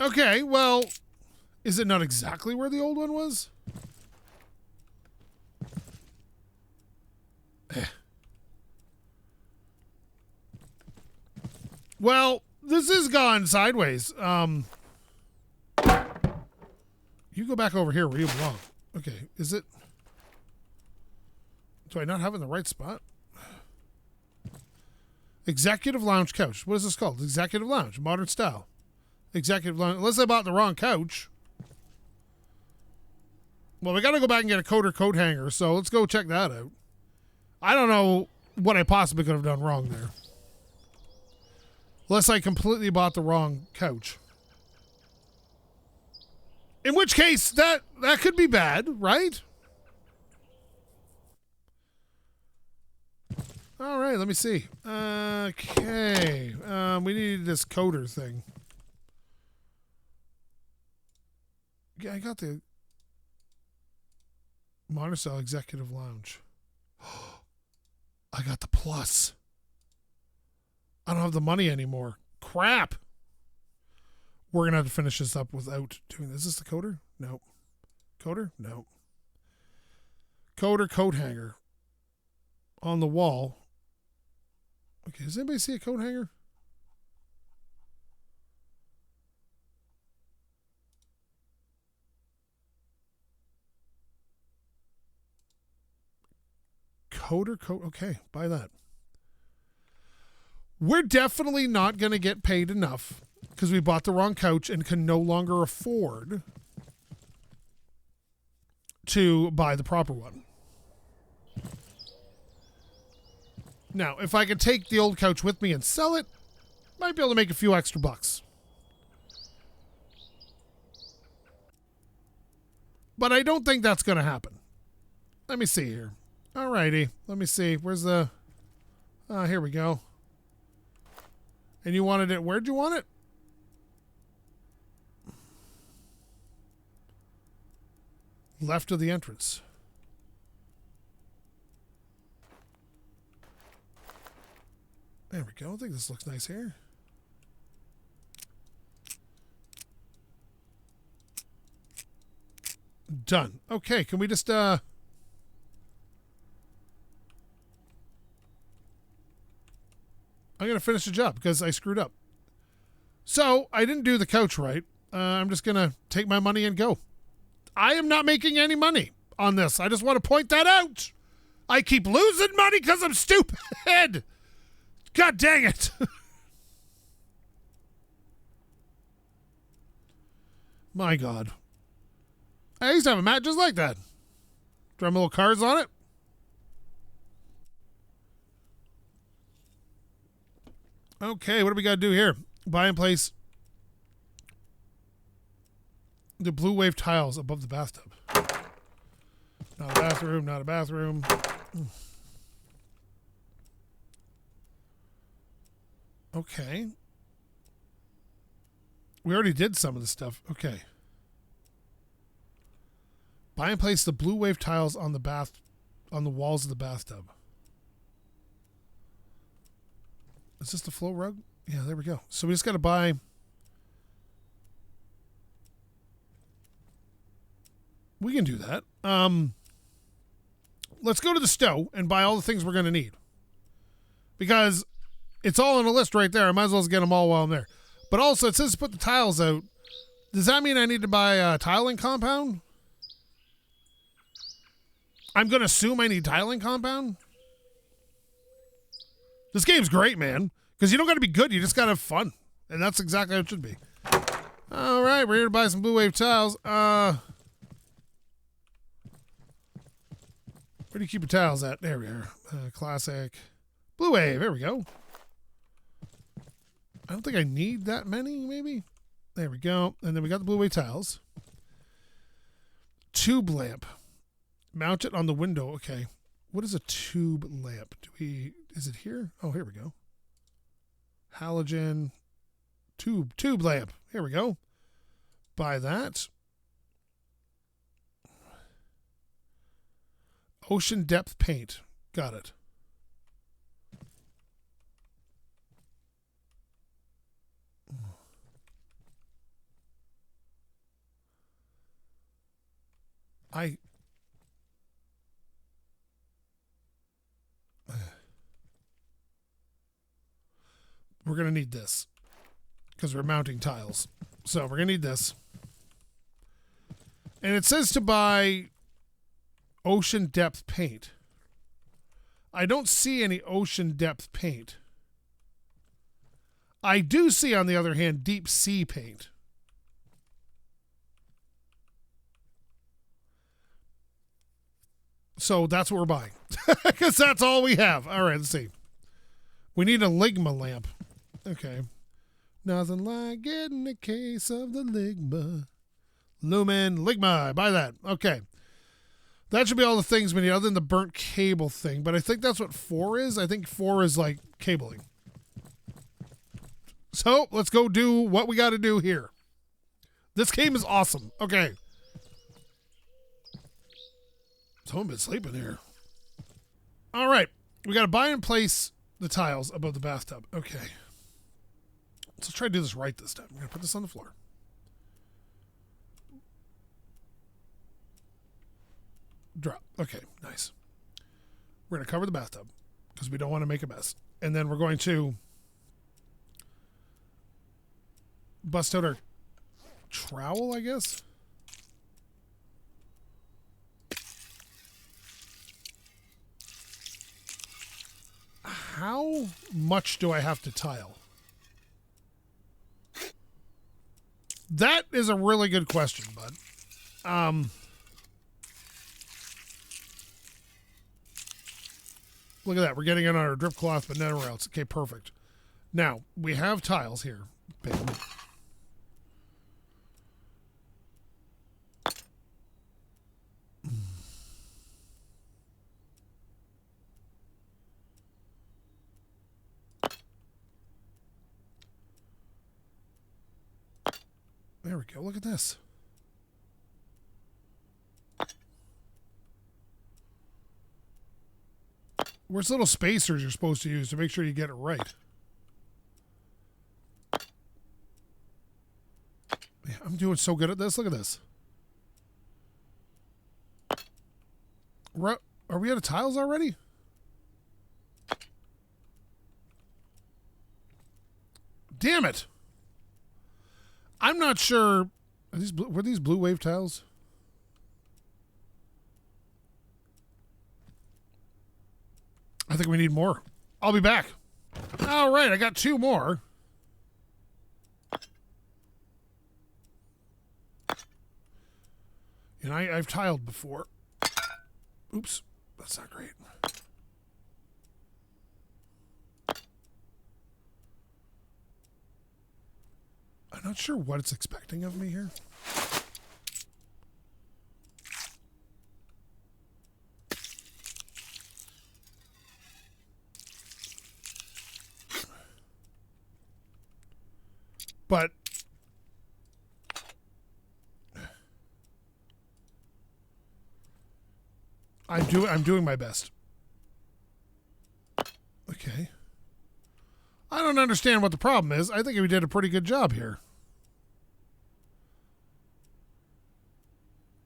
Okay, well, is it not exactly where the old one was? Well, this is gone sideways. You go back over here where you belong. Okay, is it? Do I not have it in the right spot? Executive lounge couch. What is this called? Executive lounge, modern style. Executive lounge. Unless I bought the wrong couch. Well, we got to go back and get a coat hanger, so let's go check that out. I don't know what I possibly could have done wrong there. Unless I completely bought the wrong couch. In which case, that could be bad, right? All right, let me see. Okay. We need this coder thing. Yeah, I got the Modern Style Executive Lounge. I got the plus. I don't have the money anymore. Crap. We're going to have to finish this up without doing this. Is this the coder? No. Coder? No. Coder coat hanger. On the wall. Okay, does anybody see a coat hanger? Coder coat. Okay, buy that. We're definitely not going to get paid enough because we bought the wrong couch and can no longer afford to buy the proper one. Now, if I could take the old couch with me and sell it, might be able to make a few extra bucks. But I don't think that's going to happen. Let me see here. Alrighty. Let me see. Where's the... here we go. And you wanted it... Where'd you want it? Left of the entrance. There we go. I think this looks nice here. Done. Okay, can we just I'm going to finish the job because I screwed up. So, I didn't do the couch right. I'm just going to take my money and go. I am not making any money on this. I just want to point that out. I keep losing money because I'm stupid. God dang it. My God. I used to have a mat just like that. Drum little cars on it. Okay, what do we got to do here? Buy and place the blue wave tiles above the bathtub. Not a bathroom, not a bathroom. Okay. We already did some of the stuff. Okay. Buy and place the blue wave tiles on the walls of the bathtub. Is this the flow rug? Yeah, there we go. So we just got to buy... We can do that. Let's go to the store and buy all the things we're going to need. Because it's all on a list right there. I might as well just get them all while I'm there. But also, it says to put the tiles out. Does that mean I need to buy a tiling compound? I'm going to assume I need tiling compound. This game's great, man. Because you don't got to be good. You just got to have fun. And that's exactly how it should be. All right. We're here to buy some Blue Wave tiles. Where do you keep your tiles at? There we are. Classic. Blue Wave. There we go. I don't think I need that many, maybe. There we go. And then we got the Blue Wave tiles. Tube lamp. Mount it on the window. Okay. What is a tube lamp? Is it here? Oh, here we go. Halogen tube lamp. Here we go. Buy that. Ocean depth paint. Got it. We're going to need this because we're mounting tiles. So we're going to need this. And it says to buy ocean depth paint. I don't see any ocean depth paint. I do see, on the other hand, deep sea paint. So that's what we're buying. Because that's all we have. All right, let's see. We need a Ligma lamp. Okay. Nothing like getting a case of the Ligma. Lumen Ligma. Buy that. Okay. That should be all the things we need other than the burnt cable thing. But I think that's what 4 is. I think 4 is like cabling. So let's go do what we got to do here. This game is awesome. Okay. Someone been sleeping here. All right. We got to buy and place the tiles above the bathtub. Okay. Let's try to do this right this time. We're going to put this on the floor. Drop. Okay, nice. We're going to cover the bathtub because we don't want to make a mess. And then we're going to bust out our trowel, I guess. How much do I have to tile? That is a really good question, bud. Look at that. We're getting it on our drip cloth, but nowhere else. Okay, perfect. Now, we have tiles here. Bam. There we go. Look at this. Where's little spacers you're supposed to use to make sure you get it right? Yeah, I'm doing so good at this. Look at this. Are we out of tiles already? Damn it. I'm not sure. Were these Blue Wave tiles? I think we need more. I'll be back. All right, I got 2 more. And I've tiled before. Oops, that's not great. I'm not sure what it's expecting of me here. But I'm doing my best. Okay. I don't understand what the problem is. I think we did a pretty good job here.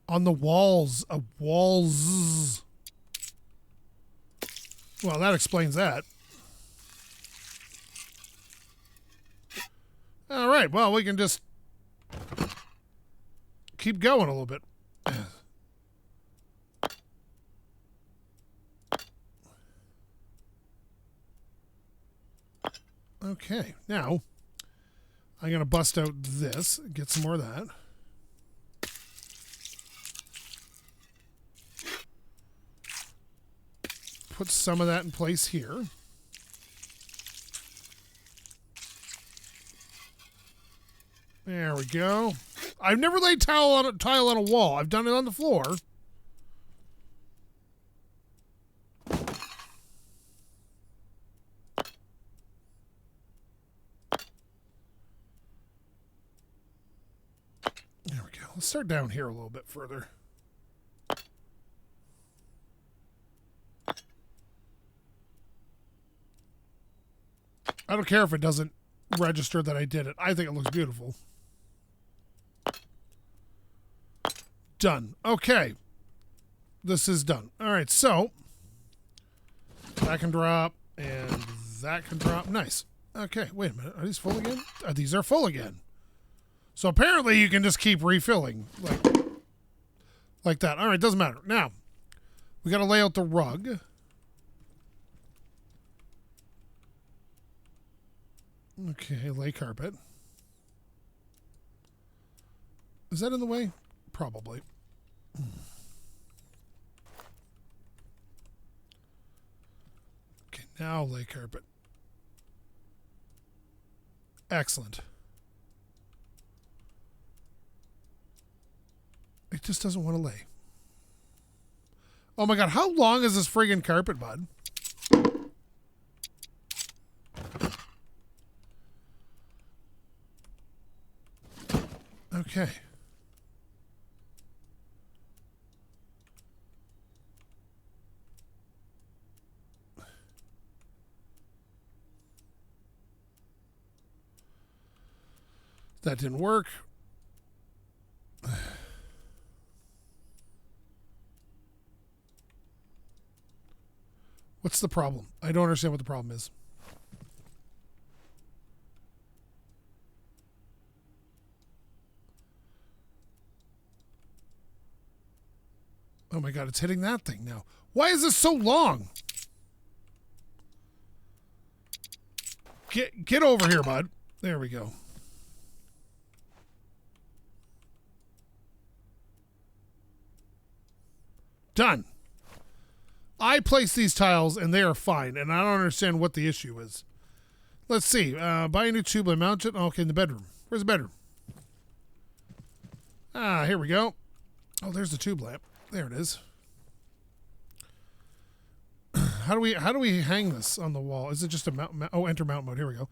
On the walls. Walls. Well, that explains that. All right. Well, we can just keep going a little bit. Okay, now I'm going to bust out this, get some more of that. Put some of that in place here. There we go. I've never laid tile on a wall. I've done it on the floor. There we go. Let's start down here a little bit further. I don't care if it doesn't register that I did it. I think it looks beautiful. Done. Okay. This is done. All right, so that can drop and that can drop. Nice. Okay, wait a minute. Are these full again? These are full again. So apparently you can just keep refilling like that. All right, doesn't matter. Now, we got to lay out the rug. Okay, lay carpet. Is that in the way? Probably. Okay, now lay carpet. Excellent. It just doesn't want to lay. Oh my god, how long is this friggin' carpet, bud? Okay. That didn't work. What's the problem? I don't understand what the problem is. Oh my god, it's hitting that thing now. Why is this so long? Get over here, bud. There we go. Done. I placed these tiles and they are fine, and I don't understand what the issue is. Let's see. Buy a new tube and mount it. Okay, in the bedroom. Where's the bedroom? Ah, here we go. Oh, there's the tube lamp. There it is. How do we hang this on the wall? Is it just a mount? Oh, enter mount mode. Here we go.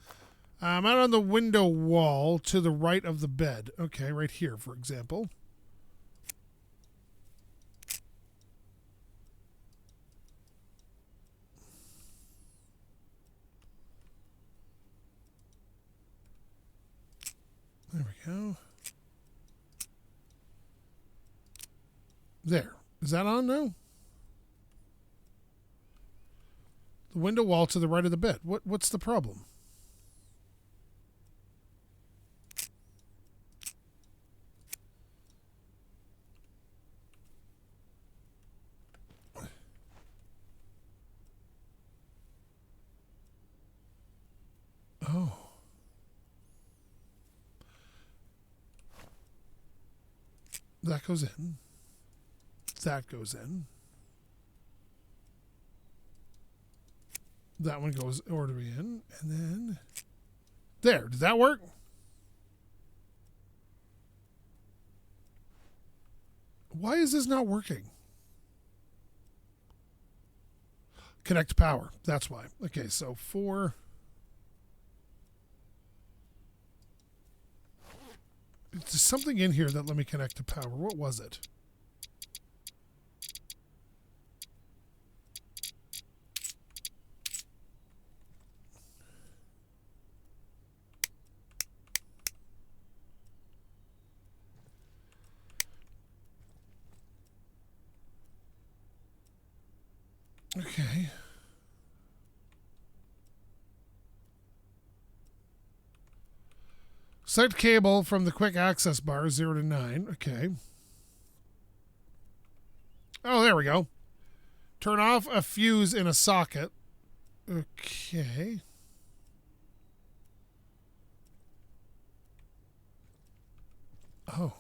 Mount on the window wall to the right of the bed. Okay, right here, for example. There we go. There. Is that on now? The window wall to the right of the bed. What's the problem? Oh. That goes in. That goes in. That one goes ordering in. And then... There. Did that work? Why is this not working? Connect to power. That's why. Okay, so 4... There's something in here that let me connect to power. What was it? Okay. Set cable from the quick access bar 0 to 9. Okay. Oh, there we go. Turn off a fuse in a socket. Okay. Oh.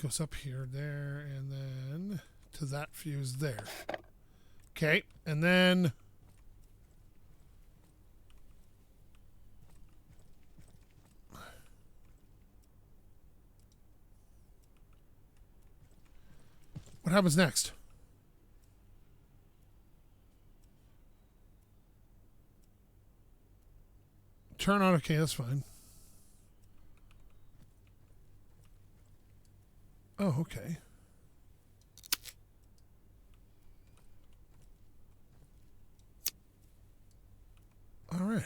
Goes up here, there, and then to that fuse there. Okay, and then what happens next? Turn on, okay, that's fine. Oh, okay. All right.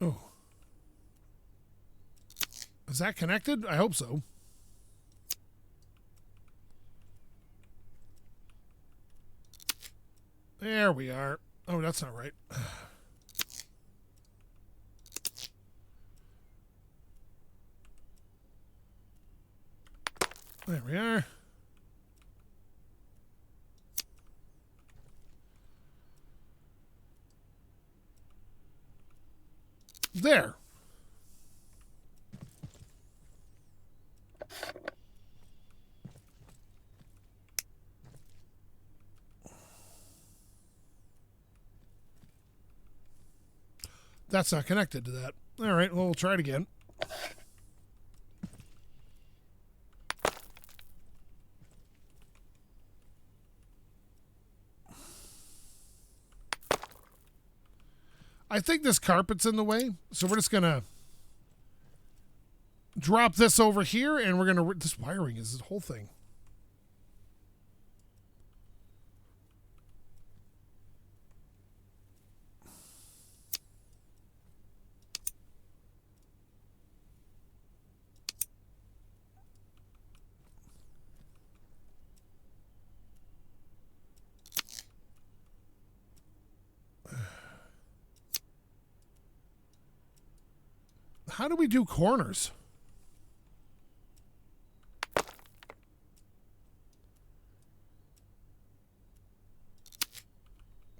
Oh. Is that connected? I hope so. There we are. Oh, that's not right. There we are. There. That's not connected to that. All right, well, we'll try it again. I think this carpet's in the way, so we're just going to drop this over here, and we're going to... This wiring is the whole thing. How do we do corners?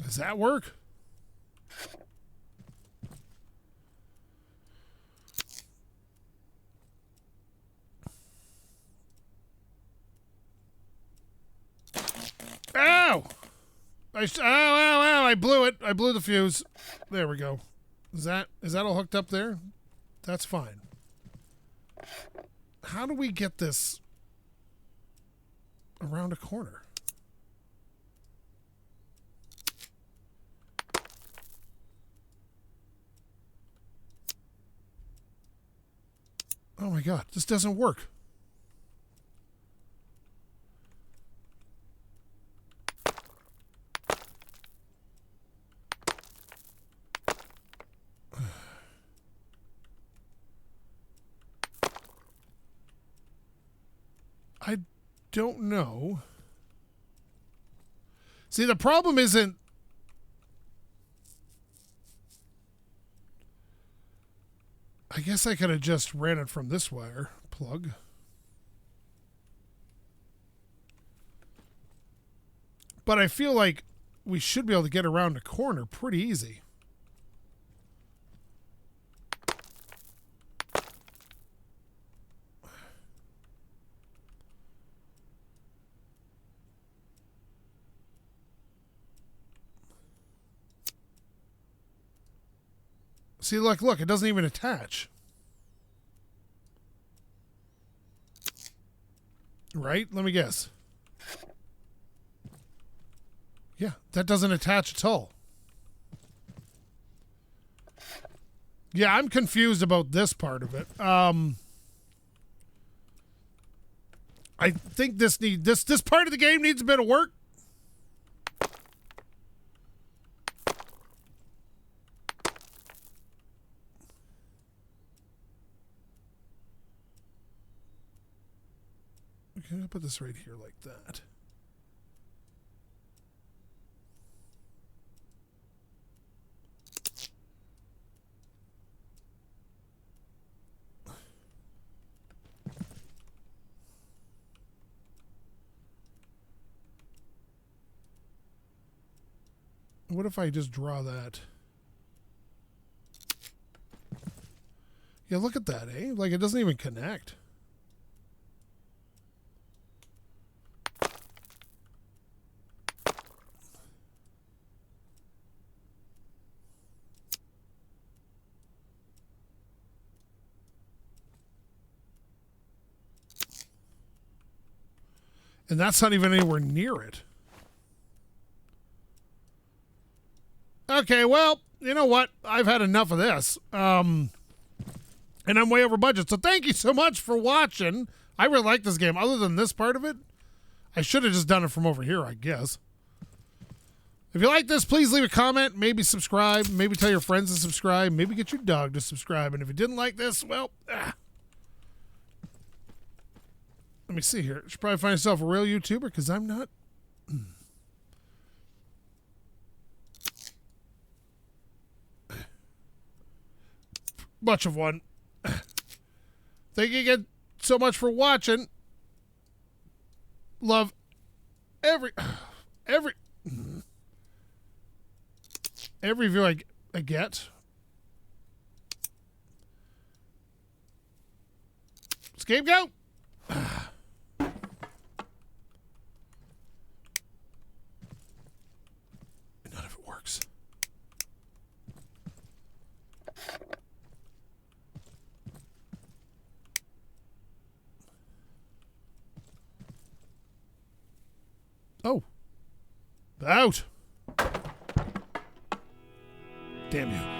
Does that work? Ow! Ow! I blew it. I blew the fuse. There we go. Is that all hooked up there? That's fine. How do we get this around a corner? Oh my God, this doesn't work. I don't know. See, the problem isn't... I guess I could have just ran it from this wire plug. But I feel like we should be able to get around the corner pretty easy. See, look, it doesn't even attach. Right? Let me guess. Yeah, that doesn't attach at all. Yeah, I'm confused about this part of it. I think this part of the game needs a bit of work. Okay, I'll put this right here like that. What if I just draw that? Yeah, look at that, eh? Like, it doesn't even connect. And that's not even anywhere near it. Okay, well, you know what? I've had enough of this. And I'm way over budget. So thank you so much for watching. I really like this game. Other than this part of it, I should have just done it from over here, I guess. If you like this, please leave a comment. Maybe subscribe. Maybe tell your friends to subscribe. Maybe get your dog to subscribe. And if you didn't like this, well... Let me see here. You should probably find yourself a real YouTuber, because I'm not. Much of one. Thank you again so much for watching. Love every view I get. SkapeGote. None of it works. Oh. Out. Damn you.